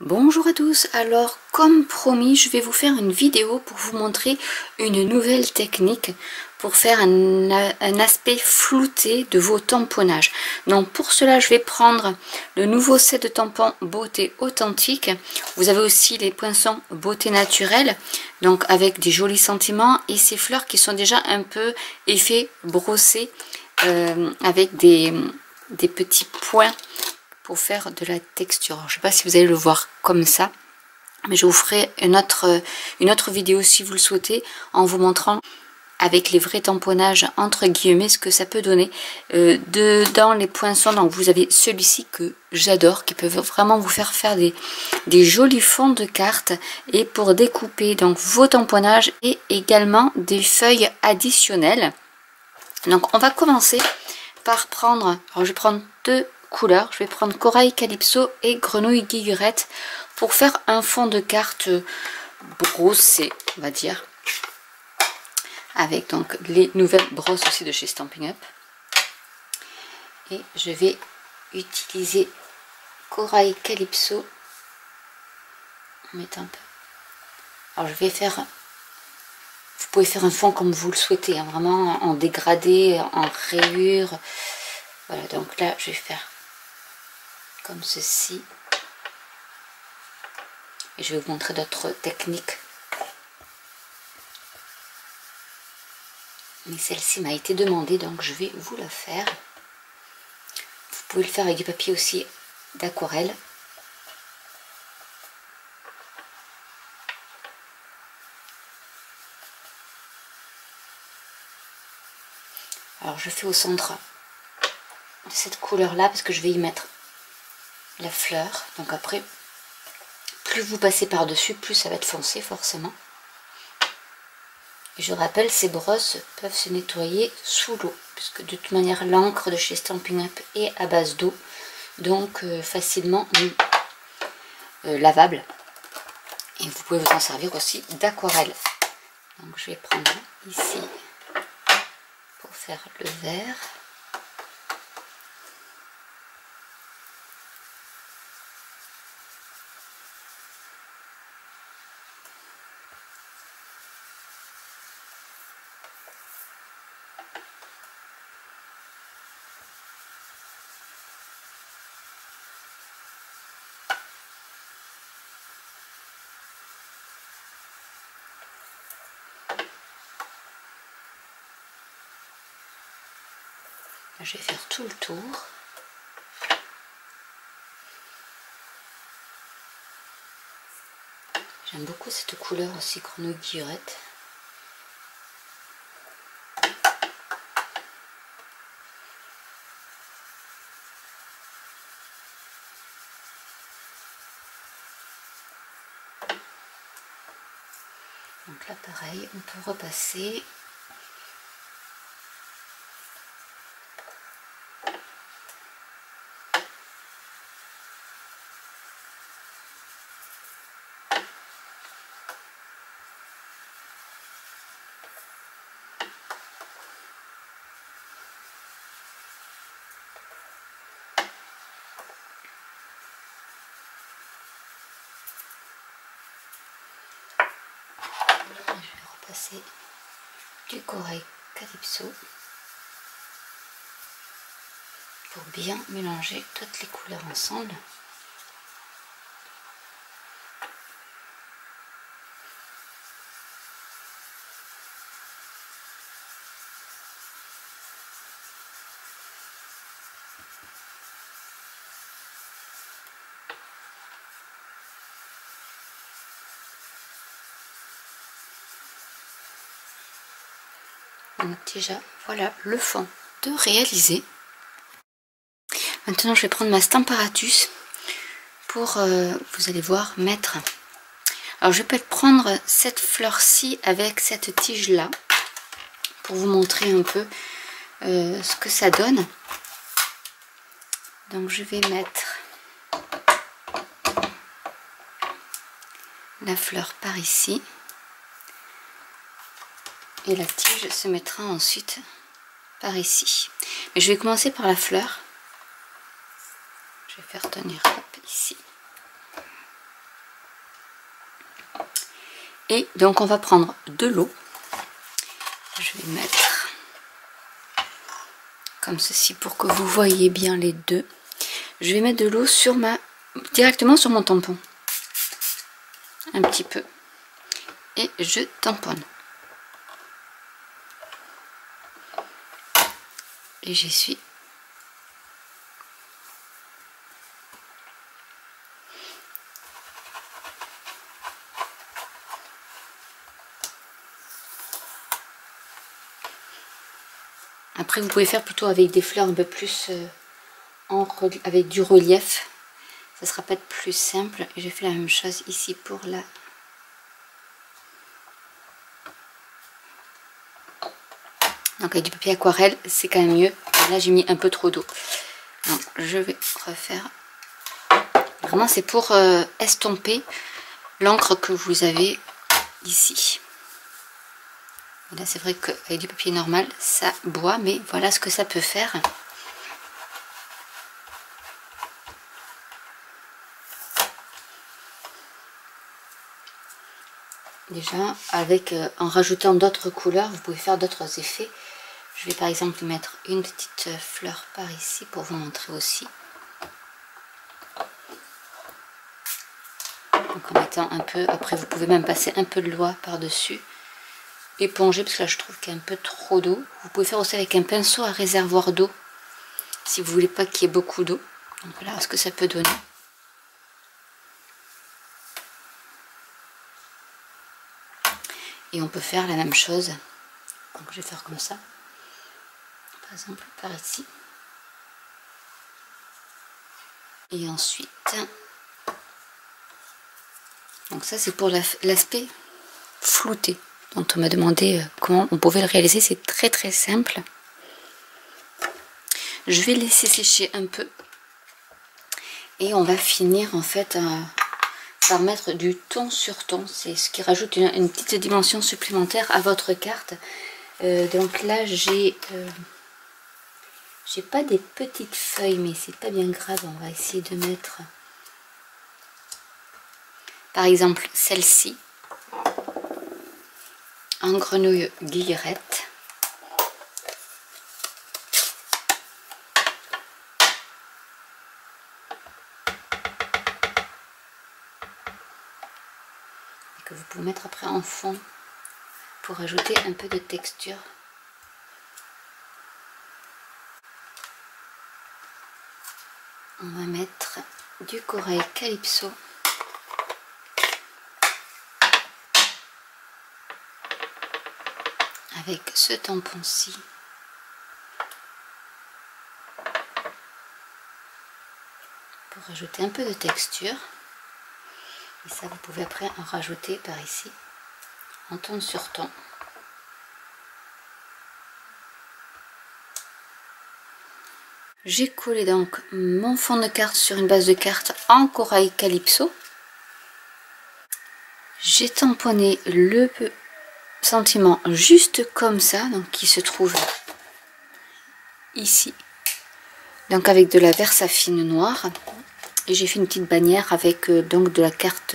Bonjour à tous, alors comme promis je vais vous faire une vidéo pour vous montrer une nouvelle technique pour faire un aspect flouté de vos tamponnages. Donc pour cela je vais prendre le nouveau set de tampons beauté authentique. Vous avez aussi les poinçons beauté naturelle, donc avec des jolis sentiments et ces fleurs qui sont déjà un peu effet brossé avec des petits points pour faire de la texture. Je ne sais pas si vous allez le voir comme ça, mais je vous ferai une autre vidéo si vous le souhaitez en vous montrant avec les vrais tamponnages entre guillemets ce que ça peut donner. Dans les poinçons, donc vous avez celui-ci que j'adore, qui peut vraiment vous faire des jolis fonds de cartes et pour découper donc vos tamponnages et également des feuilles additionnelles. Donc on va commencer par prendre, alors je vais prendre deux couleurs, je vais prendre Corail Calypso et Grenouille Guillurette pour faire un fond de carte brossé, on va dire, avec donc les nouvelles brosses aussi de chez Stampin' Up. Et je vais utiliser Corail Calypso en mettant un peu. Alors je vais faire, vous pouvez faire un fond comme vous le souhaitez, hein, vraiment en dégradé, en rayure. Voilà, donc là je vais faire comme ceci. Et je vais vous montrer d'autres techniques. Mais celle-ci m'a été demandée, donc je vais vous la faire. Vous pouvez le faire avec du papier aussi d'aquarelle. Alors je fais au centre de cette couleur-là parce que je vais y mettre la fleur. Donc après, plus vous passez par-dessus, plus ça va être foncé forcément. Et je rappelle, ces brosses peuvent se nettoyer sous l'eau, puisque de toute manière l'encre de chez Stampin' Up est à base d'eau, donc facilement lavable. Et vous pouvez vous en servir aussi d'aquarelle. Donc je vais prendre ici pour faire le vert. Je vais faire tout le tour. J'aime beaucoup cette couleur aussi, Grenouille Guillurette. Donc là pareil, on peut repasser. Je vais repasser du Corail Calypso pour bien mélanger toutes les couleurs ensemble. Donc déjà, voilà le fond de réaliser. Maintenant, je vais prendre ma Stamparatus pour, vous allez voir, mettre. Alors, je vais peut-être prendre cette fleur-ci avec cette tige-là pour vous montrer un peu ce que ça donne. Donc, je vais mettre la fleur par ici. Et la tige se mettra ensuite par ici. Mais je vais commencer par la fleur. Je vais faire tenir hop, ici. Et donc on va prendre de l'eau. Je vais mettre comme ceci pour que vous voyez bien les deux. Je vais mettre de l'eau sur directement sur mon tampon. Un petit peu. Et je tamponne. Et j'essuie. Après, vous pouvez faire plutôt avec des fleurs un peu plus avec du relief. Ça sera peut-être plus simple. Et j'ai fait la même chose ici pour la... Donc avec du papier aquarelle, c'est quand même mieux. Là, j'ai mis un peu trop d'eau. Donc, je vais refaire. Vraiment, c'est pour estomper l'encre que vous avez ici. Et là, c'est vrai qu'avec du papier normal, ça boit, mais voilà ce que ça peut faire. Déjà, en rajoutant d'autres couleurs, vous pouvez faire d'autres effets. Je vais par exemple mettre une petite fleur par ici pour vous montrer aussi. Donc en mettant un peu, après vous pouvez même passer un peu de l'eau par-dessus. Éponger, parce que là je trouve qu'il y a un peu trop d'eau. Vous pouvez faire aussi avec un pinceau à réservoir d'eau, si vous voulez pas qu'il y ait beaucoup d'eau. Donc voilà ce que ça peut donner. Et on peut faire la même chose. Donc je vais faire comme ça. Par exemple par ici. Et ensuite, donc ça c'est pour l'aspect flouté, dont on m'a demandé comment on pouvait le réaliser. C'est très très simple. Je vais laisser sécher un peu. Et on va finir en fait par mettre du ton sur ton. C'est ce qui rajoute une petite dimension supplémentaire à votre carte. Donc là j'ai pas des petites feuilles, mais c'est pas bien grave. On va essayer de mettre par exemple celle-ci en grenouille guillerette. Et que vous pouvez mettre après en fond pour ajouter un peu de texture. On va mettre du corail calypso. Avec ce tampon-ci. Pour rajouter un peu de texture. Et ça, vous pouvez après en rajouter par ici, en ton sur ton. J'ai collé donc mon fond de carte sur une base de carte en corail calypso. J'ai tamponné le sentiment juste comme ça, donc qui se trouve ici. Donc avec de la Versafine noire. Et j'ai fait une petite bannière avec donc de la carte,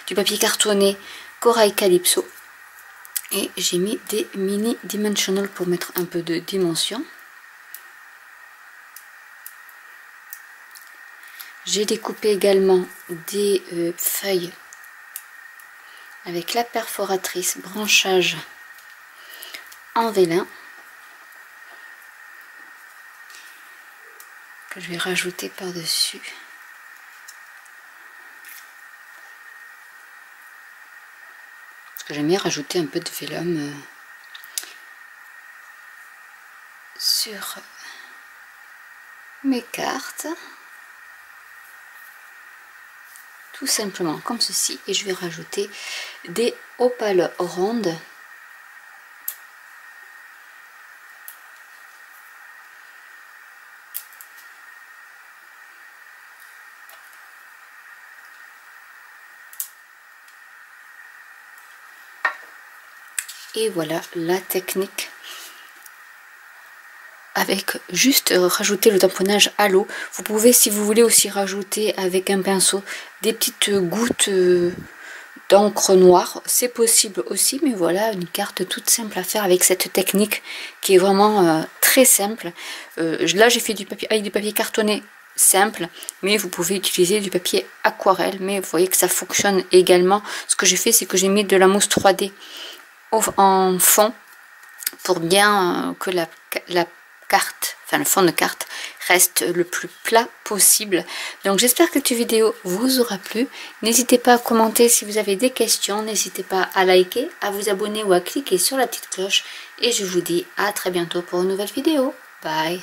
du papier cartonné corail calypso. Et j'ai mis des mini dimensional pour mettre un peu de dimension. J'ai découpé également des feuilles avec la perforatrice branchage en vélin que je vais rajouter par-dessus. Parce que j'aime bien rajouter un peu de vélum sur mes cartes. Tout simplement comme ceci, et je vais rajouter des opales rondes et voilà la technique avec juste rajouter le tamponnage à l'eau. Vous pouvez, si vous voulez, aussi rajouter avec un pinceau des petites gouttes d'encre noire, c'est possible aussi, mais voilà une carte toute simple à faire avec cette technique qui est vraiment très simple. Là j'ai fait du papier avec du papier cartonné simple, mais vous pouvez utiliser du papier aquarelle, mais vous voyez que ça fonctionne également. Ce que j'ai fait, c'est que j'ai mis de la mousse 3D en fond pour bien que la carte, enfin le fond de carte reste le plus plat possible. Donc j'espère que cette vidéo vous aura plu. N'hésitez pas à commenter si vous avez des questions, n'hésitez pas à liker, à vous abonner ou à cliquer sur la petite cloche, et je vous dis à très bientôt pour une nouvelle vidéo. Bye.